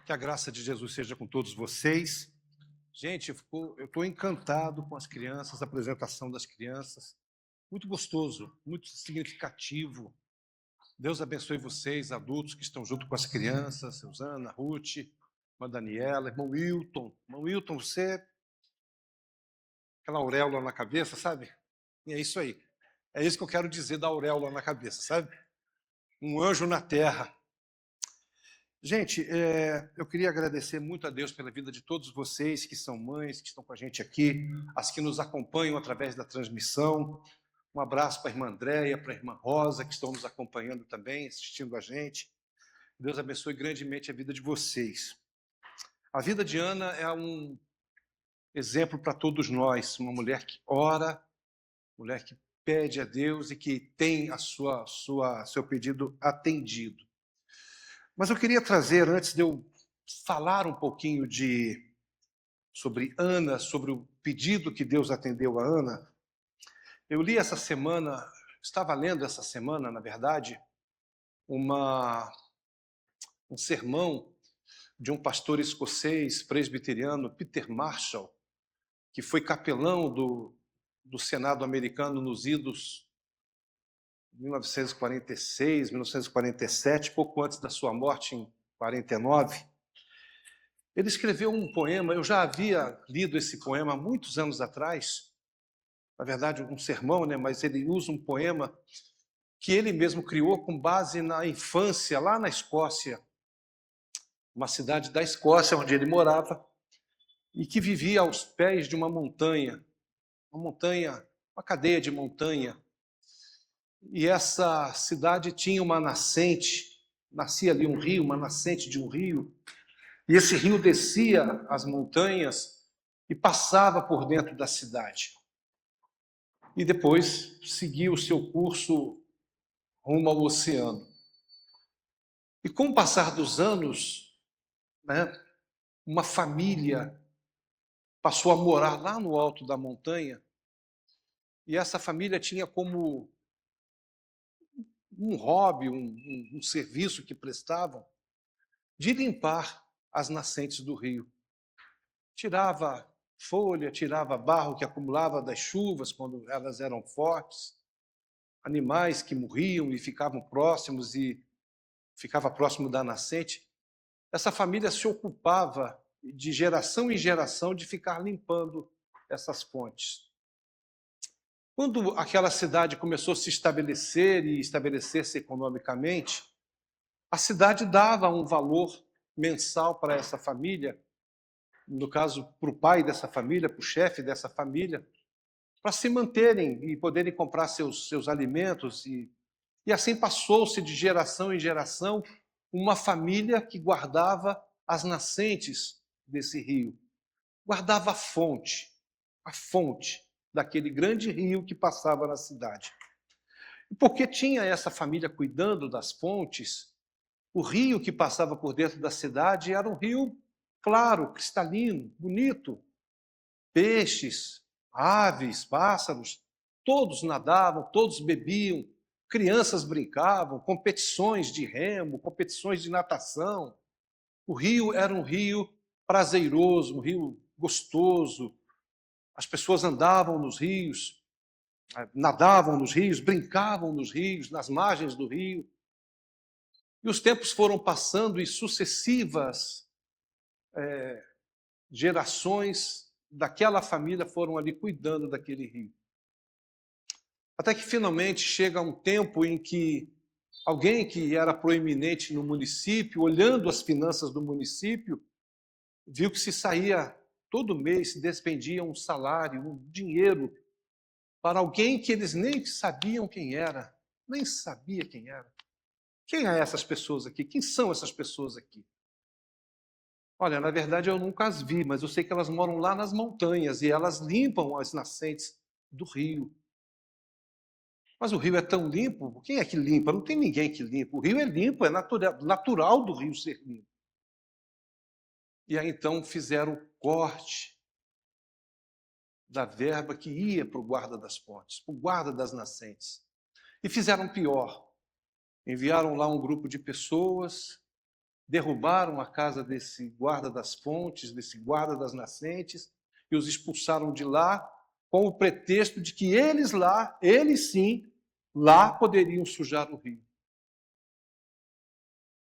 Que a graça de Jesus seja com todos vocês. Gente, eu estou encantado com as crianças, a apresentação das crianças. Muito gostoso, muito significativo. Deus abençoe vocês, adultos que estão junto com as crianças, Susana, Ruth, irmã Daniela, irmão Wilton. Irmão Wilton, você, aquela auréola na cabeça, sabe? E é isso aí. É isso que eu quero dizer da auréola na cabeça, sabe? Um anjo na terra. Gente, eu queria agradecer muito a Deus pela vida de todos vocês que são mães, que estão com a gente aqui, as que nos acompanham através da transmissão. Um abraço para a irmã Andréia, para a irmã Rosa, que estão nos acompanhando também, assistindo a gente. Deus abençoe grandemente a vida de vocês. A vida de Ana é um exemplo para todos nós, uma mulher que ora, mulher que pede a Deus e que tem seu pedido atendido. Mas eu queria trazer, antes de eu falar um pouquinho sobre Ana, sobre o pedido que Deus atendeu a Ana, eu li essa semana, estava lendo essa semana, na verdade, um sermão de um pastor escocês presbiteriano, Peter Marshall, que foi capelão do Senado americano nos idos 1946, 1947, pouco antes da sua morte, em 49. Ele escreveu um poema, eu já havia lido esse poema há muitos anos atrás, na verdade um sermão, né? Mas ele usa um poema que ele mesmo criou com base na infância, lá na Escócia, uma cidade da Escócia onde ele morava, e que vivia aos pés de uma montanha, uma cadeia de montanha. E essa cidade tinha uma nascente, nascia ali um rio, uma nascente de um rio, e esse rio descia as montanhas e passava por dentro da cidade. E depois seguia o seu curso rumo ao oceano. E com o passar dos anos, né, uma família passou a morar lá no alto da montanha, e essa família tinha como um hobby, um serviço que prestavam, de limpar as nascentes do rio. Tirava folha, tirava barro que acumulava das chuvas quando elas eram fortes, animais que morriam e ficavam próximos e ficava próximo da nascente. Essa família se ocupava de geração em geração de ficar limpando essas fontes. Quando aquela cidade começou a se estabelecer e estabelecer-se economicamente, a cidade dava um valor mensal para essa família, no caso, para o pai dessa família, para o chefe dessa família, para se manterem e poderem comprar seus alimentos. E assim passou-se de geração em geração uma família que guardava as nascentes desse rio, guardava a fonte daquele grande rio que passava na cidade. E porque tinha essa família cuidando das fontes, o rio que passava por dentro da cidade era um rio claro, cristalino, bonito. Peixes, aves, pássaros, todos nadavam, todos bebiam, crianças brincavam, competições de remo, competições de natação. O rio era um rio prazeroso, um rio gostoso. As pessoas andavam nos rios, nadavam nos rios, brincavam nos rios, nas margens do rio. E os tempos foram passando e sucessivas gerações daquela família foram ali cuidando daquele rio. Até que finalmente chega um tempo em que alguém que era proeminente no município, olhando as finanças do município, viu que se saía todo mês, se despendia um salário, um dinheiro, para alguém que eles nem sabiam quem era, nem sabia quem era. Quem é essas pessoas aqui? Quem são essas pessoas aqui? Olha, na verdade eu nunca as vi, mas eu sei que elas moram lá nas montanhas e elas limpam as nascentes do rio. Mas o rio é tão limpo, quem é que limpa? Não tem ninguém que limpa. O rio é limpo, é natural do rio ser limpo. E aí então fizeram o corte da verba que ia para o guarda das fontes, para o guarda das nascentes. E fizeram pior. Enviaram lá um grupo de pessoas derrubaram a casa desse guarda das fontes, desse guarda das nascentes, e os expulsaram de lá, com o pretexto de que eles sim, lá poderiam sujar o rio.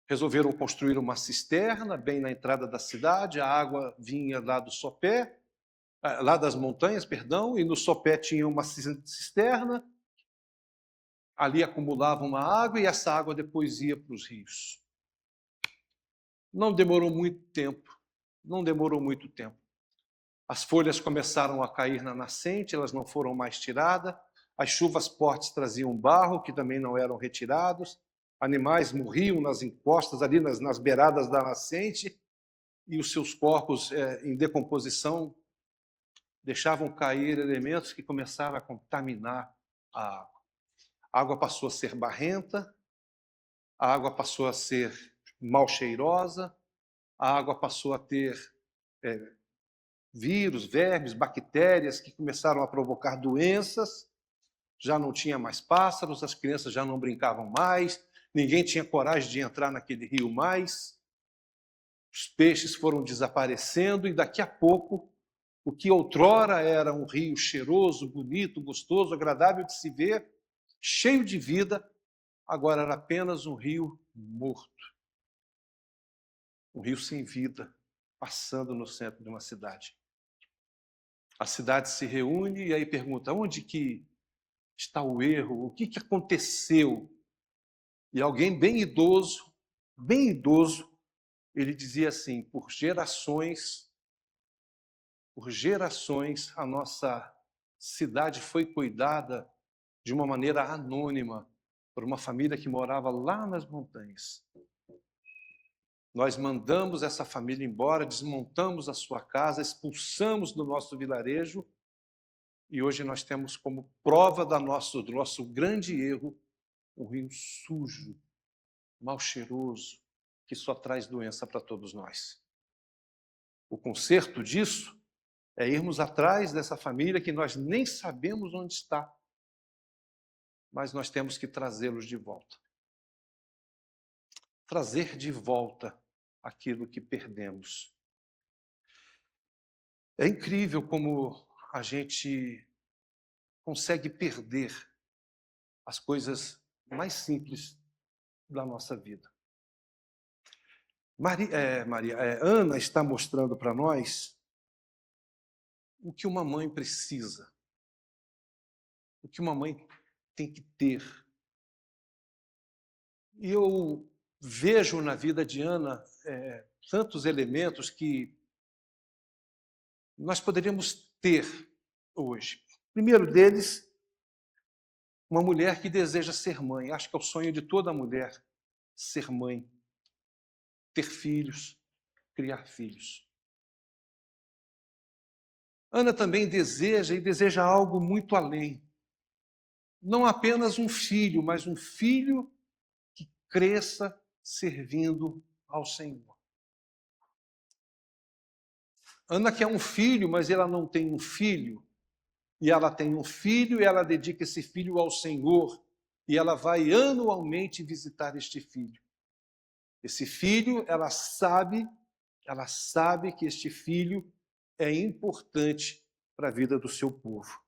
Resolveram construir uma cisterna bem na entrada da cidade, a água vinha lá do sopé, lá das montanhas, perdão, e no sopé tinha uma cisterna, ali acumulava uma água e essa água depois ia para os rios. Não demorou muito tempo, não demorou muito tempo. As folhas começaram a cair na nascente, elas não foram mais tiradas, as chuvas fortes traziam barro, que também não eram retirados, animais morriam nas encostas, ali nas beiradas da nascente, e os seus corpos em decomposição deixavam cair elementos que começaram a contaminar a água. A água passou a ser barrenta, a água passou a ser mal cheirosa, a água passou a ter vírus, vermes, bactérias que começaram a provocar doenças, já não tinha mais pássaros, as crianças já não brincavam mais, ninguém tinha coragem de entrar naquele rio mais, os peixes foram desaparecendo e daqui a pouco o que outrora era um rio cheiroso, bonito, gostoso, agradável de se ver, cheio de vida, agora era apenas um rio morto. Um rio sem vida, passando no centro de uma cidade. A cidade se reúne e aí pergunta, onde que está o erro? O que aconteceu? E alguém bem idoso, ele dizia assim, por gerações, a nossa cidade foi cuidada de uma maneira anônima por uma família que morava lá nas montanhas. Nós mandamos essa família embora, desmontamos a sua casa, expulsamos do nosso vilarejo e hoje nós temos como prova do nosso grande erro um rio sujo, mal cheiroso, que só traz doença para todos nós. O conserto disso é irmos atrás dessa família que nós nem sabemos onde está, mas nós temos que trazê-los de volta. Trazer de volta aquilo que perdemos. É incrível como a gente consegue perder as coisas mais simples da nossa vida. Ana está mostrando para nós o que uma mãe precisa, o que uma mãe tem que ter. E eu vejo na vida de Ana tantos elementos que nós poderíamos ter hoje. O primeiro deles, uma mulher que deseja ser mãe. Acho que é o sonho de toda mulher, ser mãe, ter filhos, criar filhos. Ana também deseja algo muito além. Não apenas um filho, mas um filho que cresça servindo ao Senhor. Ana quer um filho, mas ela não tem um filho. E ela tem um filho e ela dedica esse filho ao Senhor. E ela vai anualmente visitar este filho. Esse filho, ela sabe que este filho é importante para a vida do seu povo.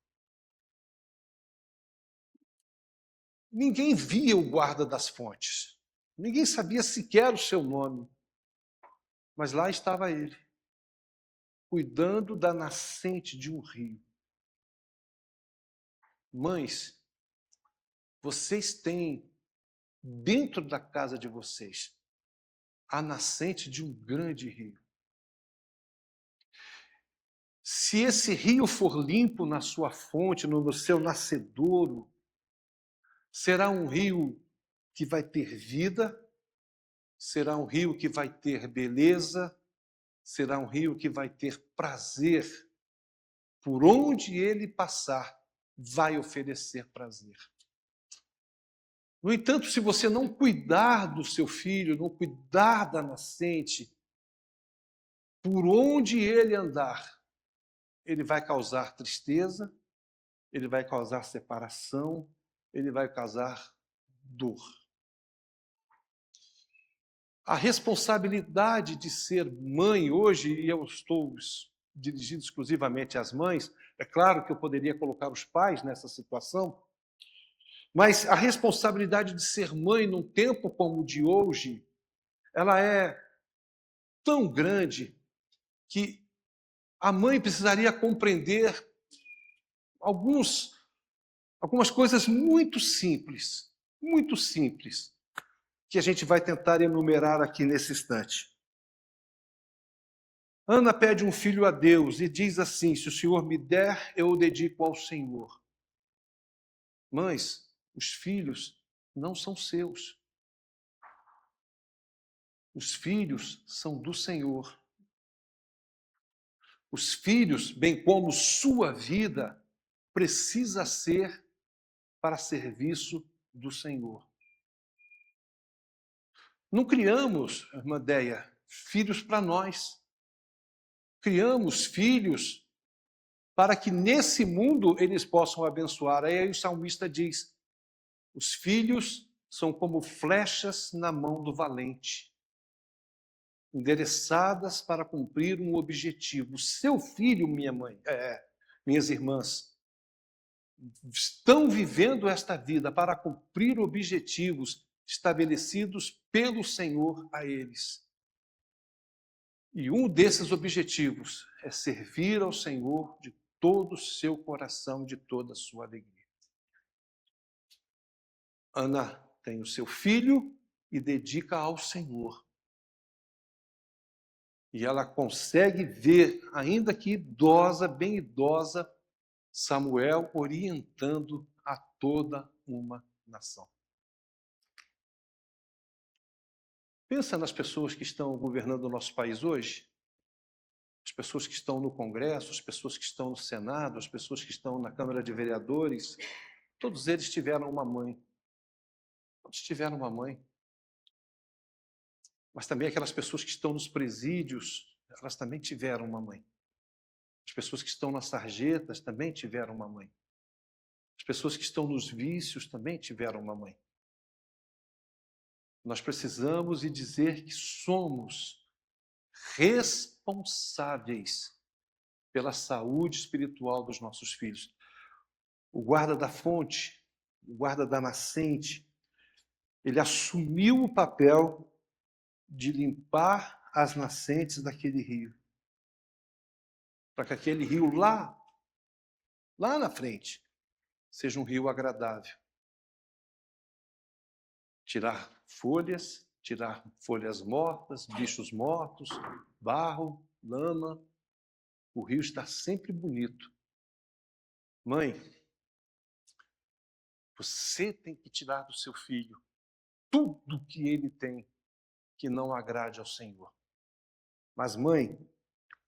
Ninguém via o guarda das fontes. Ninguém sabia sequer o seu nome. Mas lá estava ele, cuidando da nascente de um rio. Mães, vocês têm dentro da casa de vocês a nascente de um grande rio. Se esse rio for limpo na sua fonte, no seu nascedouro, será um rio que vai ter vida, será um rio que vai ter beleza, será um rio que vai ter prazer. Por onde ele passar, vai oferecer prazer. No entanto, se você não cuidar do seu filho, não cuidar da nascente, por onde ele andar, ele vai causar tristeza, ele vai causar separação, ele vai causar dor. A responsabilidade de ser mãe hoje, e eu estou dirigido exclusivamente às mães, é claro que eu poderia colocar os pais nessa situação, mas a responsabilidade de ser mãe num tempo como o de hoje, ela é tão grande que a mãe precisaria compreender algumas coisas muito simples, que a gente vai tentar enumerar aqui nesse instante. Ana pede um filho a Deus e diz assim: se o Senhor me der, eu o dedico ao Senhor. Mães, os filhos não são seus. Os filhos são do Senhor. Os filhos, bem como sua vida, precisa ser para serviço do Senhor. Não criamos, irmã Deia, filhos para nós. Criamos filhos para que nesse mundo eles possam abençoar. Aí o salmista diz: os filhos são como flechas na mão do valente, endereçadas para cumprir um objetivo. O seu filho, minhas irmãs, estão vivendo esta vida para cumprir objetivos estabelecidos pelo Senhor a eles. E um desses objetivos é servir ao Senhor de todo o seu coração, de toda a sua alegria. Ana tem o seu filho e dedica ao Senhor. E ela consegue ver, ainda que idosa, bem idosa, Samuel orientando a toda uma nação. Pensa nas pessoas que estão governando o nosso país hoje, as pessoas que estão no Congresso, as pessoas que estão no Senado, as pessoas que estão na Câmara de Vereadores, todos eles tiveram uma mãe. Todos tiveram uma mãe. Mas também aquelas pessoas que estão nos presídios, elas também tiveram uma mãe. As pessoas que estão nas sarjetas também tiveram uma mãe. As pessoas que estão nos vícios também tiveram uma mãe. Nós precisamos dizer que somos responsáveis pela saúde espiritual dos nossos filhos. O guarda da fonte, o guarda da nascente, ele assumiu o papel de limpar as nascentes daquele rio. Para que aquele rio lá na frente, seja um rio agradável. Tirar folhas mortas, bichos mortos, barro, lama. O rio está sempre bonito. Mãe, você tem que tirar do seu filho tudo que ele tem que não agrade ao Senhor. Mas, mãe,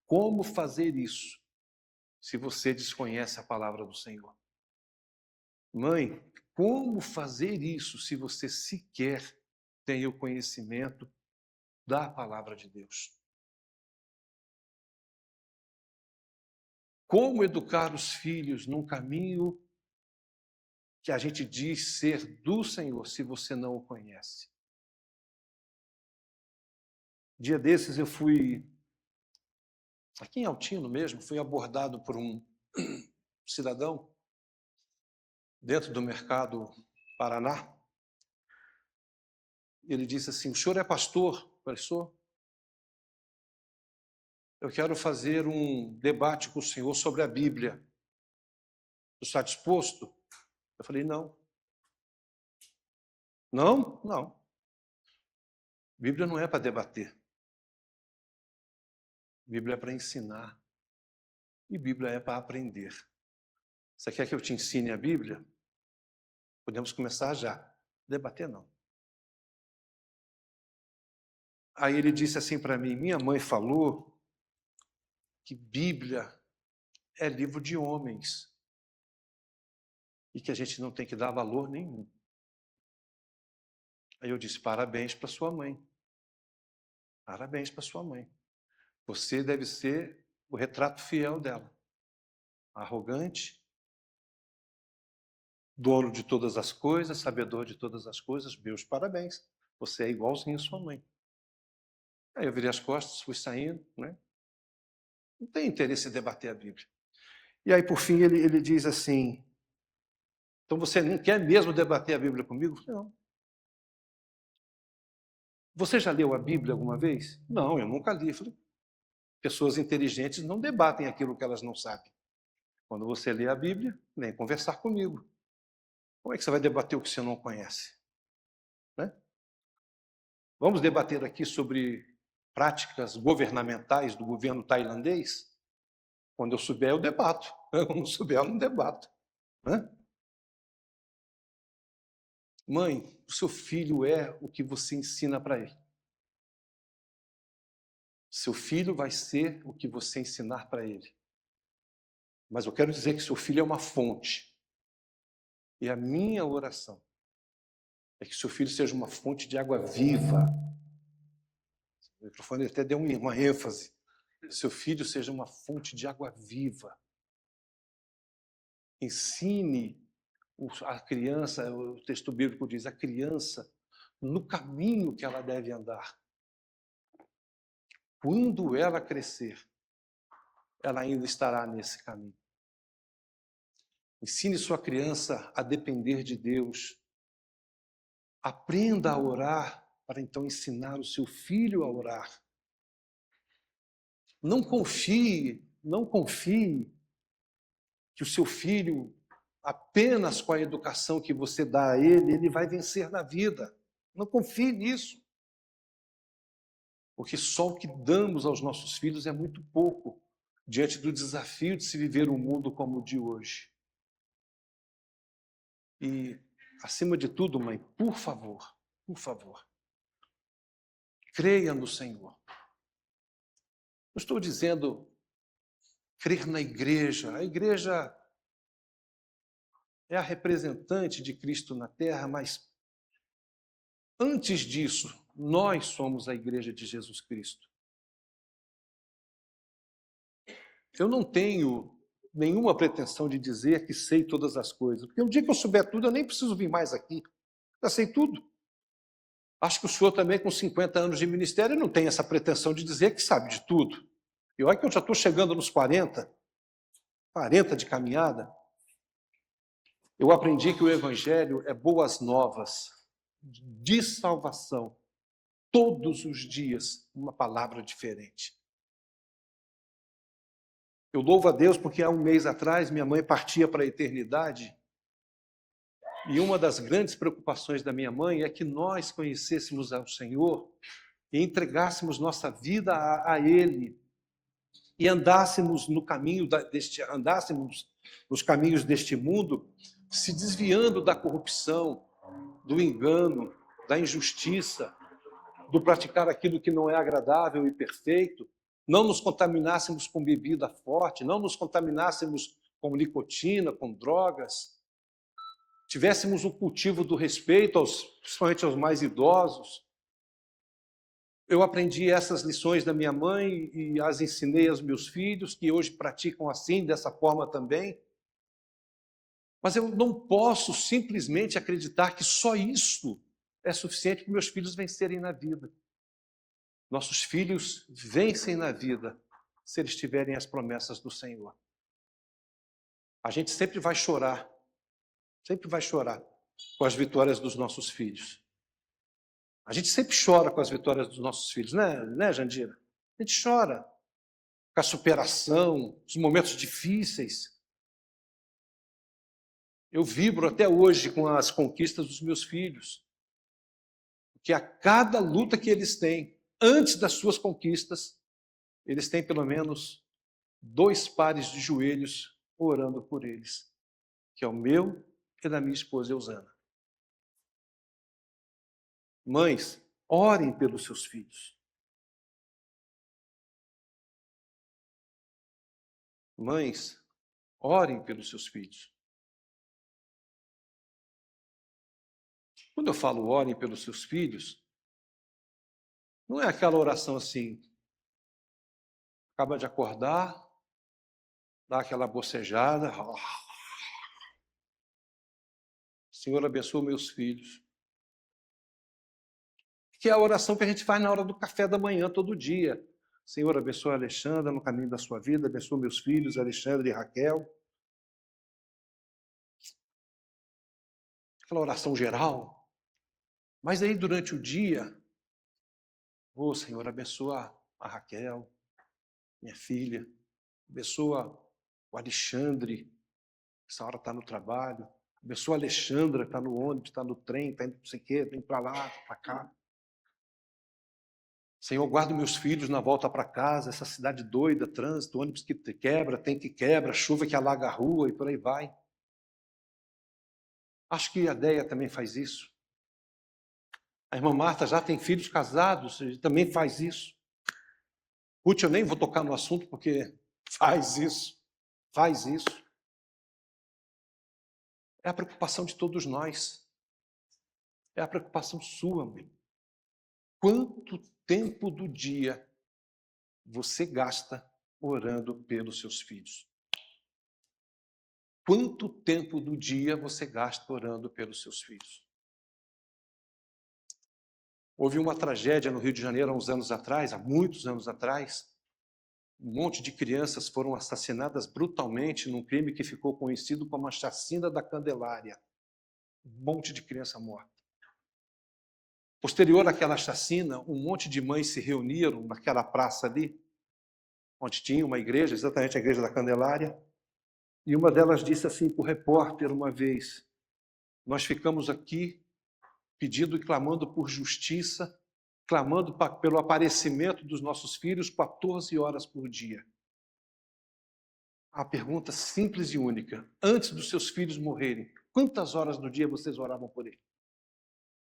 como fazer isso se você desconhece a palavra do Senhor? Mãe, como fazer isso se você sequer tem o conhecimento da palavra de Deus? Como educar os filhos num caminho que a gente diz ser do Senhor, se você não o conhece? Dia desses eu fui, aqui em Altino mesmo, fui abordado por um cidadão dentro do mercado Paraná. Ele disse assim: o senhor é pastor? Eu falei: sou. Eu quero fazer um debate com o senhor sobre a Bíblia. Você está disposto? Eu falei: não. Não? Não. Bíblia não é para debater. Bíblia é para ensinar. E Bíblia é para aprender. Você quer que eu te ensine a Bíblia? Podemos começar já. Debater não. Aí ele disse assim para mim: minha mãe falou que Bíblia é livro de homens e que a gente não tem que dar valor nenhum. Aí eu disse: parabéns para sua mãe. Parabéns para sua mãe. Você deve ser o retrato fiel dela. Arrogante, dono de todas as coisas, sabedor de todas as coisas. Meus parabéns. Você é igualzinho a sua mãe. Aí eu virei as costas, fui saindo, né? Não tem interesse em debater a Bíblia. E aí, por fim, ele diz assim: então você não quer mesmo debater a Bíblia comigo? Eu falei, não. Você já leu a Bíblia alguma vez? Não, eu nunca li. Eu falei, pessoas inteligentes não debatem aquilo que elas não sabem. Quando você lê a Bíblia, vem conversar comigo. Como é que você vai debater o que você não conhece? Né? Vamos debater aqui sobre práticas governamentais do governo tailandês? Quando eu souber, eu debato. Quando não souber, eu não debato. Né? Mãe, o seu filho é o que você ensina para ele. Seu filho vai ser o que você ensinar para ele. Mas eu quero dizer que seu filho é uma fonte. E a minha oração é que seu filho seja uma fonte de água viva. O microfone até deu uma ênfase. Seu filho seja uma fonte de água viva. Ensine a criança, o texto bíblico diz, a criança no caminho que ela deve andar. Quando ela crescer, ela ainda estará nesse caminho. Ensine sua criança a depender de Deus. Aprenda a orar para então ensinar o seu filho a orar. Não confie que o seu filho, apenas com a educação que você dá a ele vai vencer na vida. Não confie nisso. Porque só o que damos aos nossos filhos é muito pouco diante do desafio de se viver um mundo como o de hoje. E, acima de tudo, mãe, por favor, creia no Senhor. Não estou dizendo crer na igreja. A igreja é a representante de Cristo na terra, mas antes disso, nós somos a igreja de Jesus Cristo. Eu não tenho nenhuma pretensão de dizer que sei todas as coisas, porque um dia que eu souber tudo, eu nem preciso vir mais aqui. Já sei tudo. Acho que o senhor também, com 50 anos de ministério, não tem essa pretensão de dizer que sabe de tudo. E olha que eu já estou chegando nos 40 de caminhada. Eu aprendi que o Evangelho é boas novas de salvação. Todos os dias, uma palavra diferente. Eu louvo a Deus porque há um mês atrás minha mãe partia para a eternidade e uma das grandes preocupações da minha mãe é que nós conhecêssemos ao Senhor e entregássemos nossa vida a Ele e andássemos nos caminhos deste mundo, se desviando da corrupção, do engano, da injustiça, do praticar aquilo que não é agradável e perfeito, não nos contaminássemos com bebida forte, não nos contaminássemos com nicotina, com drogas, tivéssemos o cultivo do respeito, principalmente aos mais idosos. Eu aprendi essas lições da minha mãe e as ensinei aos meus filhos, que hoje praticam assim, dessa forma também. Mas eu não posso simplesmente acreditar que só isso é suficiente para meus filhos vencerem na vida. Nossos filhos vencem na vida se eles tiverem as promessas do Senhor. A gente sempre vai chorar com as vitórias dos nossos filhos. A gente sempre chora com as vitórias dos nossos filhos, né, Jandira? A gente chora com a superação, os momentos difíceis. Eu vibro até hoje com as conquistas dos meus filhos. Porque a cada luta que eles têm, antes das suas conquistas, eles têm pelo menos 2 pares de joelhos orando por eles, que é o meu e da minha esposa Eusana. Mães, orem pelos seus filhos. Mães, orem pelos seus filhos. Quando eu falo orem pelos seus filhos, não é aquela oração assim, acaba de acordar, dá aquela bocejada, Senhor, abençoa meus filhos. que é a oração que a gente faz na hora do café da manhã, todo dia. Senhor, abençoa a Alexandra no caminho da sua vida, abençoa meus filhos, Alexandre e Raquel. Aquela oração geral. Mas aí, durante o dia, Senhor, abençoa a Raquel, minha filha, abençoa o Alexandre, essa hora está no trabalho, abençoa a Alexandra, está no ônibus, está no trem, está indo não sei o quê, está indo para lá, para cá. Senhor, guarda meus filhos na volta para casa, essa cidade doida, trânsito, ônibus que quebra, tem que quebra, chuva que alaga a rua e por aí vai. Acho que a Deia também faz isso. A irmã Marta já tem filhos casados, também faz isso. Ruth, eu nem vou tocar no assunto porque faz isso. Faz isso. É a preocupação de todos nós. É a preocupação sua, amigo. Quanto tempo do dia você gasta orando pelos seus filhos? Quanto tempo do dia você gasta orando pelos seus filhos? Houve uma tragédia no Rio de Janeiro há uns anos atrás, há muitos anos atrás. Um monte de crianças foram assassinadas brutalmente num crime que ficou conhecido como a Chacina da Candelária. Um monte de criança morta. Posterior àquela chacina, um monte de mães se reuniram naquela praça ali, onde tinha uma igreja, exatamente a igreja da Candelária, e uma delas disse assim para o repórter uma vez: nós ficamos aqui pedindo e clamando por justiça, clamando pelo aparecimento dos nossos filhos 14 horas por dia. A pergunta simples e única: antes dos seus filhos morrerem, quantas horas do dia vocês oravam por ele?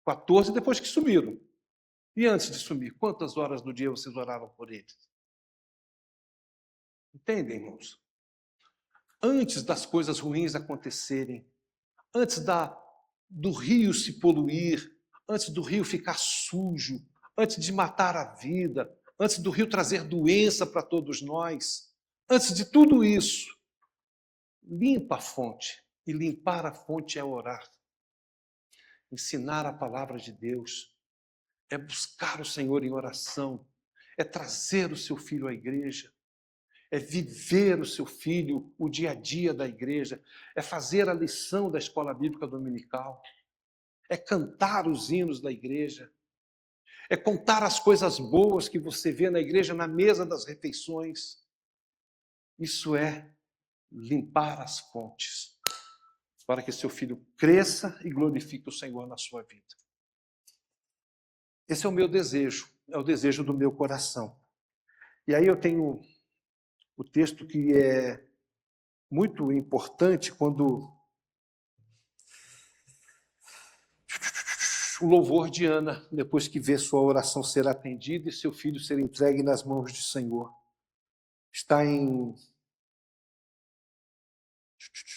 14 depois que sumiram. E antes de sumir, quantas horas do dia vocês oravam por eles? Entendem, irmãos? Antes das coisas ruins acontecerem, antes do rio se poluir, antes do rio ficar sujo, antes de matar a vida, antes do rio trazer doença para todos nós, antes de tudo isso, limpa a fonte. E limpar a fonte é orar. Ensinar a palavra de Deus, é buscar o Senhor em oração, é trazer o seu filho à igreja, é viver o seu filho, o dia a dia da igreja, é fazer a lição da escola bíblica dominical, é cantar os hinos da igreja, é contar as coisas boas que você vê na igreja, na mesa das refeições. Isso é limpar as fontes, para que seu filho cresça e glorifique o Senhor na sua vida. Esse é o meu desejo, é o desejo do meu coração. E aí eu tenho o texto que é muito importante quando o louvor de Ana, depois que vê sua oração ser atendida e seu filho ser entregue nas mãos do Senhor. Está em...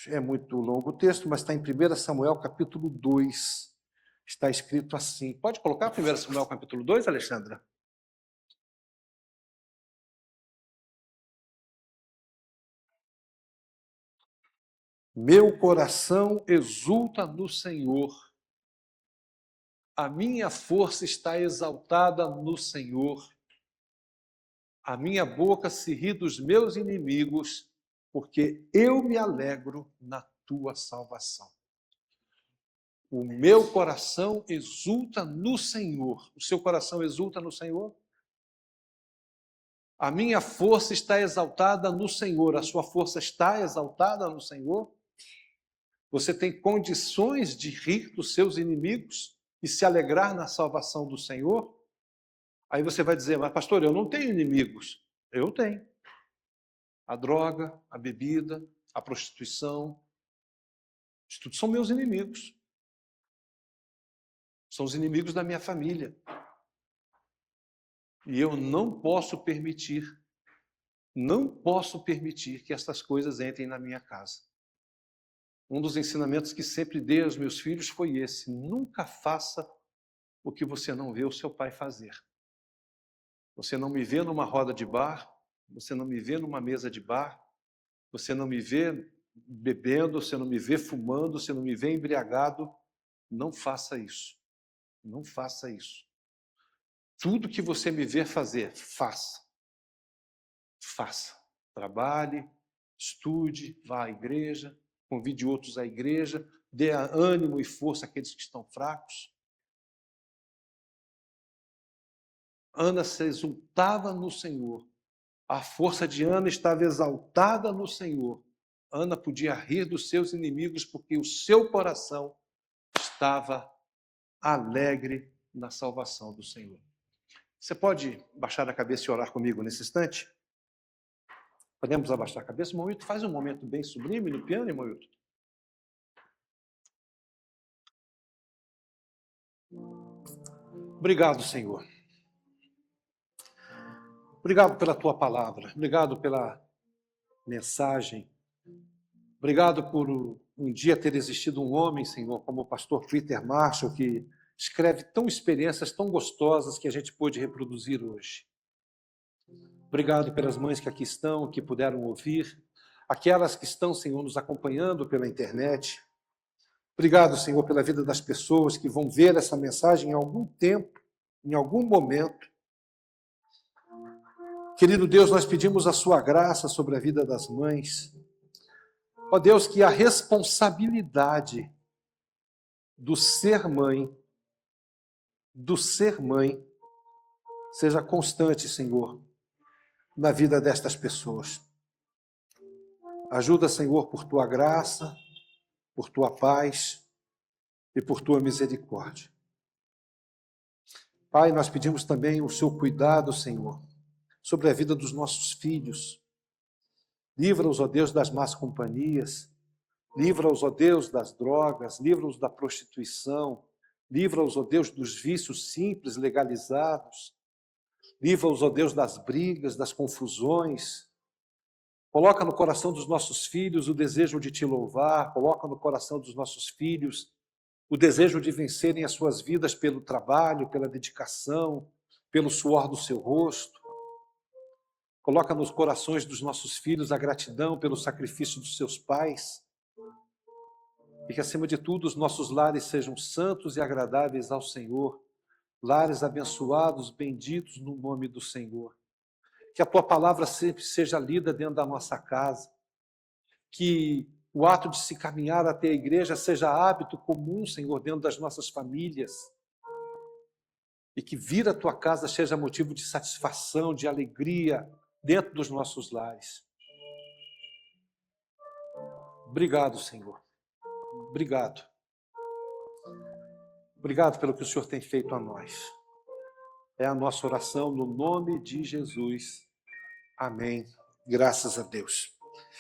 É muito longo o texto, mas está em 1 Samuel, capítulo 2. Está escrito assim. Pode colocar 1 Samuel, capítulo 2, Alexandra? Meu coração exulta no Senhor. A minha força está exaltada no Senhor. A minha boca se ri dos meus inimigos, porque eu me alegro na tua salvação. O meu coração exulta no Senhor. O seu coração exulta no Senhor? A minha força está exaltada no Senhor. A sua força está exaltada no Senhor? Você tem condições de rir dos seus inimigos e se alegrar na salvação do Senhor? Aí você vai dizer, mas pastor, eu não tenho inimigos. Eu tenho. A droga, a bebida, a prostituição, isso tudo são meus inimigos. São os inimigos da minha família. E eu não posso permitir que essas coisas entrem na minha casa. Um dos ensinamentos que sempre dei aos meus filhos foi esse: nunca faça o que você não vê o seu pai fazer. Você não me vê numa roda de bar, você não me vê numa mesa de bar, você não me vê bebendo, você não me vê fumando, você não me vê embriagado. Não faça isso. Não faça isso. Tudo que você me ver fazer, faça. Faça. Trabalhe, estude, vá à igreja, convide outros à igreja, dê ânimo e força àqueles que estão fracos. Ana se exultava no Senhor. A força de Ana estava exaltada no Senhor. Ana podia rir dos seus inimigos porque o seu coração estava alegre na salvação do Senhor. Você pode baixar a cabeça e orar comigo nesse instante? Podemos abaixar a cabeça? Moilton, faz um momento bem sublime no piano, Moilton. Obrigado, Senhor. Obrigado pela tua palavra. Obrigado pela mensagem. Obrigado por um dia ter existido um homem, Senhor, como o pastor Peter Marshall, que escreve experiências tão gostosas que a gente pôde reproduzir hoje. Obrigado pelas mães que aqui estão, que puderam ouvir, aquelas que estão, Senhor, nos acompanhando pela internet. Obrigado, Senhor, pela vida das pessoas que vão ver essa mensagem em algum tempo, em algum momento. Querido Deus, nós pedimos a sua graça sobre a vida das mães. Ó Deus, que a responsabilidade do ser mãe, seja constante, Senhor, na vida destas pessoas. Ajuda, Senhor, por tua graça, por tua paz e por tua misericórdia. Pai, nós pedimos também o seu cuidado, Senhor, sobre a vida dos nossos filhos. Livra-os, ó Deus, das más companhias. Livra-os, ó Deus, das drogas. Livra-os da prostituição. Livra-os, ó Deus, dos vícios simples, legalizados. Livra-os, ó Deus, das brigas, das confusões. Coloca no coração dos nossos filhos o desejo de te louvar. Coloca no coração dos nossos filhos o desejo de vencerem as suas vidas pelo trabalho, pela dedicação, pelo suor do seu rosto. Coloca nos corações dos nossos filhos a gratidão pelo sacrifício dos seus pais. E que, acima de tudo, os nossos lares sejam santos e agradáveis ao Senhor. Lares abençoados, benditos no nome do Senhor. Que a tua palavra sempre seja lida dentro da nossa casa. Que o ato de se caminhar até a igreja seja hábito comum, Senhor, dentro das nossas famílias. E que vir à tua casa seja motivo de satisfação, de alegria, dentro dos nossos lares. Obrigado, Senhor. Obrigado. Obrigado pelo que o Senhor tem feito a nós. É a nossa oração no nome de Jesus. Amém. Graças a Deus.